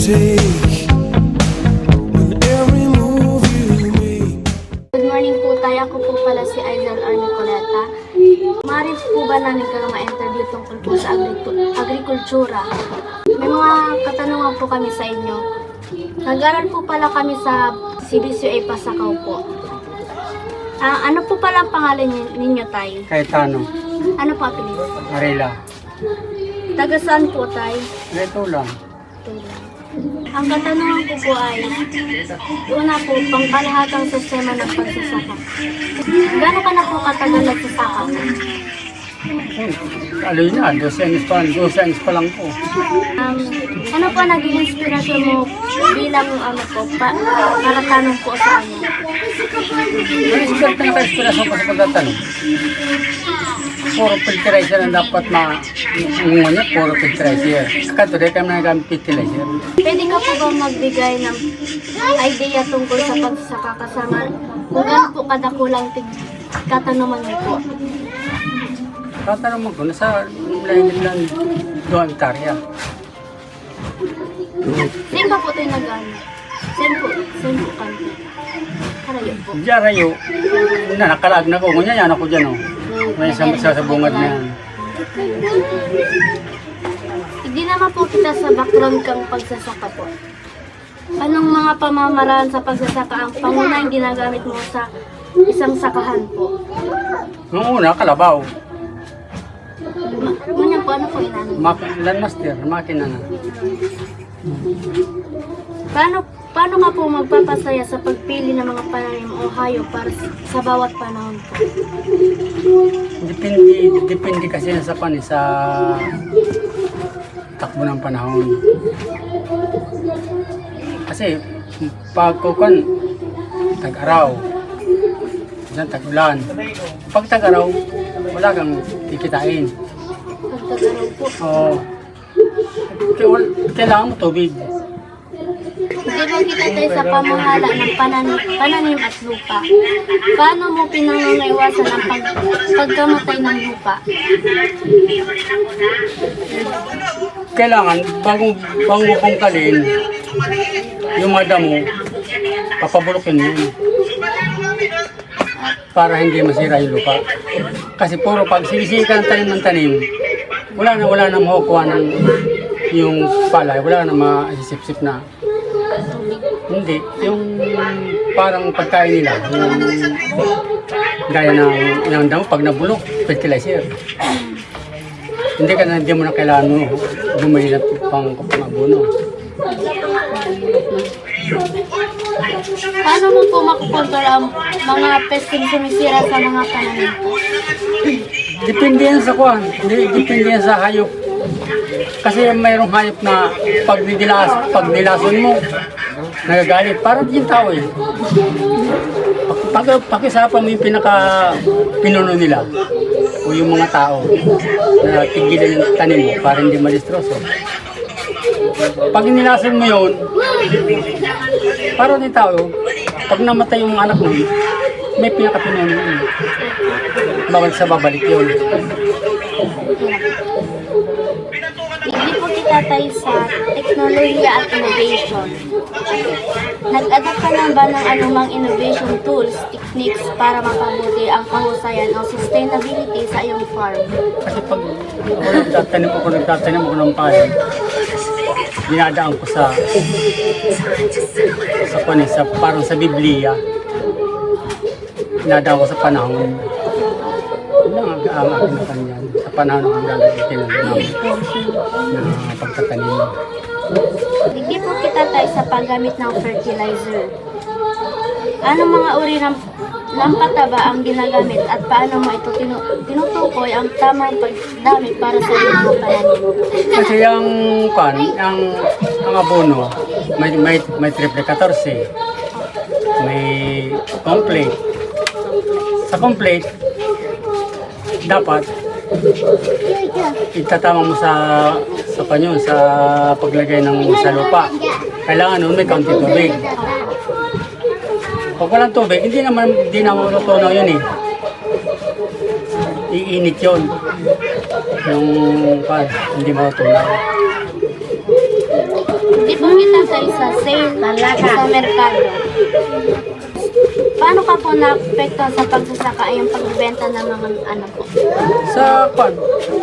take in every move you make. Good morning po tayo. Ako po pala si Aizal R. Nicoleta. Maaari po ba namin kayo ma-interview tungkol po sa agrikultura? May mga katanungan po kami sa inyo. Nag-aral po pala kami sa CBCA Pasakaw po. Ano po pala ang pangalan ninyo, Tay? Cayetano, Ano po apelido? Arela. Taga saan po, Tay? Ito lang. Ang katanungan ko po ay, una po, pangkalahatang sistema ng pagsasaka. Gano'n ka na po katagal nagsasaka? Ano yun yan? 2 anos pa lang po. Ano po naging inspirasyon mo bilang para tanong po sa ano? Expert na ka-inspirasyon ko sa pagtatanong. Puro fertilizer ang dapat mungo niya, puro fertilizer. Kato rin kami nagamit fertilizer. Pwede ka po ba magbigay ng idea tungkol sa pagsasaka kasama kung gano'n po kadakulang katanungan niyo po? Tatanong mo ko, nasa lahinig lang 2 hektarya. Saan ba po tayo nag-ano? Saan po kami? Karayo po. Diyan rayo, nakalaag na ko. Ngunyan yan ako dyan. May isang sa bungad na yan. Hindi naman po kita sa background kang pagsasaka po. Anong mga pamamaraan sa pagsasaka ang pangunahing ginagamit mo sa isang sakahan po? Noong una, kalabaw. Ngunyan po, ano po inano? Landmaster, makina na. Paano nga po magpapasaya sa pagpili ng mga pananim o hayop para sa bawat panahon po? Depende kasi yan sa sa takbo ng panahon. Kasi pag kukan tag-araw, minsan tag-ulan. Pag tag-araw, wala kang kikitain. Pagtagaraw po. Oo. Kailangan mo tubig. Hindi mo kita tayo sa pamahala ng pananim at lupa. Paano mo pinangangaiwasan ang pagkamatay ng lupa? Kailangan, bago bungkalin, yung mga damo, papabulukin yun. Para hindi masira yung lupa. Kasi puro pag sinisika ng tanim ng tanim, wala na makukuha ng yung palay, wala na maisip-sip na. Hindi, yung parang pagkain nila, yung gaya ng damo, pag nabulok, fertilizer. Hindi mo na kailangan mo bumili ng pang-abono. Paano mo po makukontrol ang mga pesting sumisira sa mga pananim po? Depende yan sa kuwan, depende yan sa hayop. Kasi mayroong hayop na pag nilason mo, nagagalit. Parang yung tao eh. Pakisapan mo yung pinuno nila o yung mga tao na tigilan yung tanim mo para hindi madistroso. Pag nilason mo yun, parang yung tao, pag namatay yung anak mo, may pinakapinuno yun. Bawal sa babalik yun. Hindi po kita tayo sa teknolohiya at innovation. Nag-adapt ka na ba ng anumang innovation tools, techniques para mapabuti ang kahusayan o sustainability sa iyong farm? Kasi pag nagtatanim ako ng palay, dinadaan ko sa parang sa Biblia. Dinadaan ko sa panahon. Ang aking kanyan sa panahon ng gagamitin ng pagtatanim. Hindi po kita tayo sa paggamit ng fertilizer. Anong mga uri ng pataba ang ginagamit at paano mo ito tinutukoy ang tamang pagdami para sa iyong mga pananim? Kasi yung abono, may triple 14, may complete. Sa complete, dapat itatama mo sa paglagay ng sa lupa. Kailangan nun may kaunti tubig. Pag walang tubig, hindi naman matutunaw yun eh. Iinit yun. Yung hindi matutunaw. Hindi po kita tayo sa sale sa merkado. Paano ka po na-apekto sa pagsasaka ay yung pagbebenta ng mga ano po?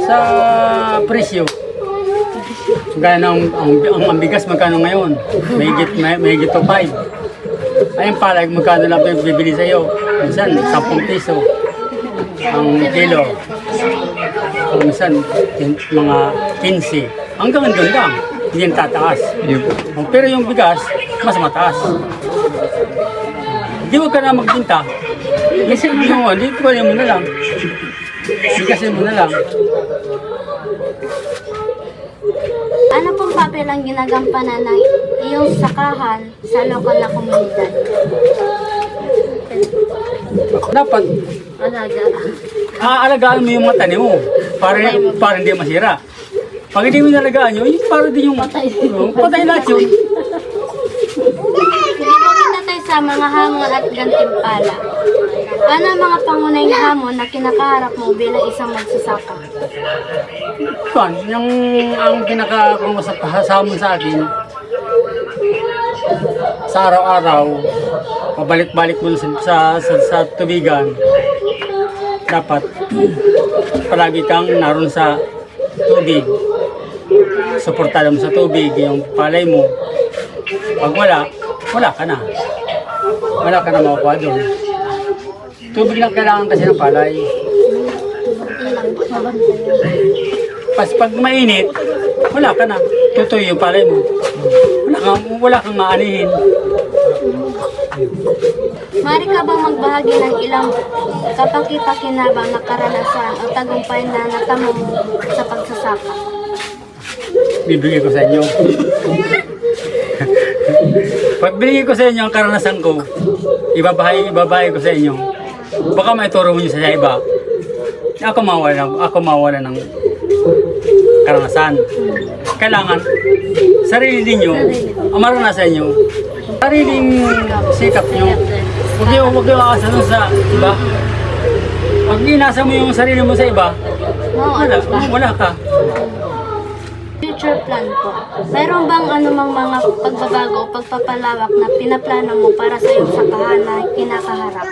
Sa presyo. Gaya ng ang bigas magkano ngayon? May higit to 5. Ay ang palay magkano lang bibili sa iyo? Minsan 10 piso ang kilo. Minsan mga 15. Hanggang doon lang. Hindi yan tataas. Pero yung bigas mas mataas. Hindi mo ka na magbinta. Hindi ko mo na lang. Bigasin mo na lang. Ano pong papel ang ginagampanan ng iyong sakahan sa lokal na komunidad? Dapat aalagaan mo yung mga tanim mo para hindi masira. Pag hindi mo nalagaan yun, para din yung patay lahat yun. Hindi po kita tayo sa mga hamon at gantimpala. Ano ang mga pangunahing hamon na kinakaharap mo bilang isang magsasaka? Ang pinaka-hamon sa akin, sa araw-araw, pabalik-balik mo sa tubigan, dapat palagi kang naroon sa tubig. Suportado mo sa tubig, yung palay mo. Pag wala ka na. Wala ka na makukuha doon. Tubig lang kailangan kasi ng palay. Pag mainit, wala ka na. Tutuyo yung palay mo. Wala kang maanihin. Mari ka bang magbahagi ng ilang kapaki-pakinabang na karanasan o tagumpay na natamo mo sa pagsasaka? Bibigay ko sa inyo. Pag binigay ko sa inyo ang karanasan ko, ibabahay ko sa inyo. Baka maituro mo nyo sa iba. Ako mawala ng karanasan. Kailangan sarili ninyo ang maranasan nyo. Sariling sikap nyo. Huwag yung aasan sa iba. Pag inasa mo yung sarili mo sa iba, wala ka. Future plan po. Mayroon bang anumang mga pagbabago o pagpapalawak na pinaplano mo para sa iyong sakahan na kinakaharap?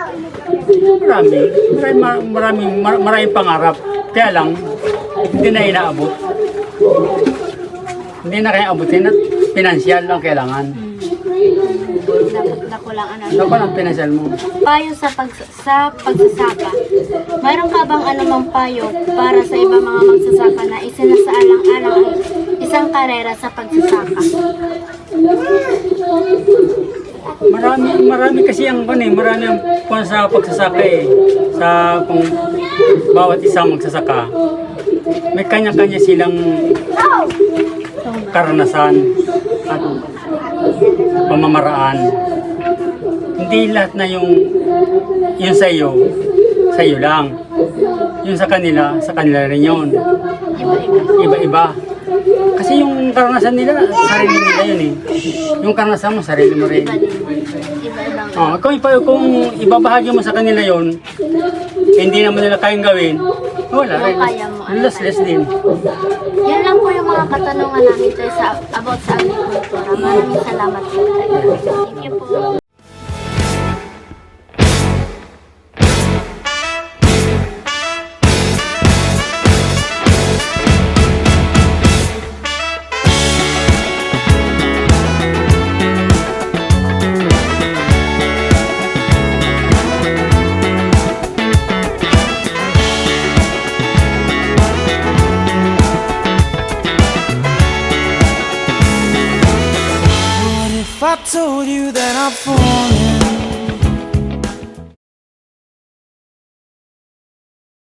Maraming pangarap. Kaya lang, hindi na inaabot. Hindi na kaya abutin at pinansyal lang kailangan. Dapat ang pinansyal mo. Payo sa pagsasaka. Mayroon ka bang anumang payo para sa iba mga magsasaka na isinasaalang-alang ang isang karera sa pagsasaka? Marami kasi marami ang sa pagsasaka sa kung bawat isang magsasaka may kanya-kanya silang karanasan at pamamaraan. Hindi lahat na yung sa iyo lang. Yung sa kanila rin yun. Iba-iba. Kasi yung karanasan nila, sarili nila yun eh. Yung karanasan mo, sarili mo rin. Kung ibabahagi mo sa kanila yun, hindi naman nila kayang gawin, wala rin. Less din. Yan lang po yung mga katanungan namin tayo about sa agrikultura. Maraming salamat po. Thank you po. If I told you that I'm falling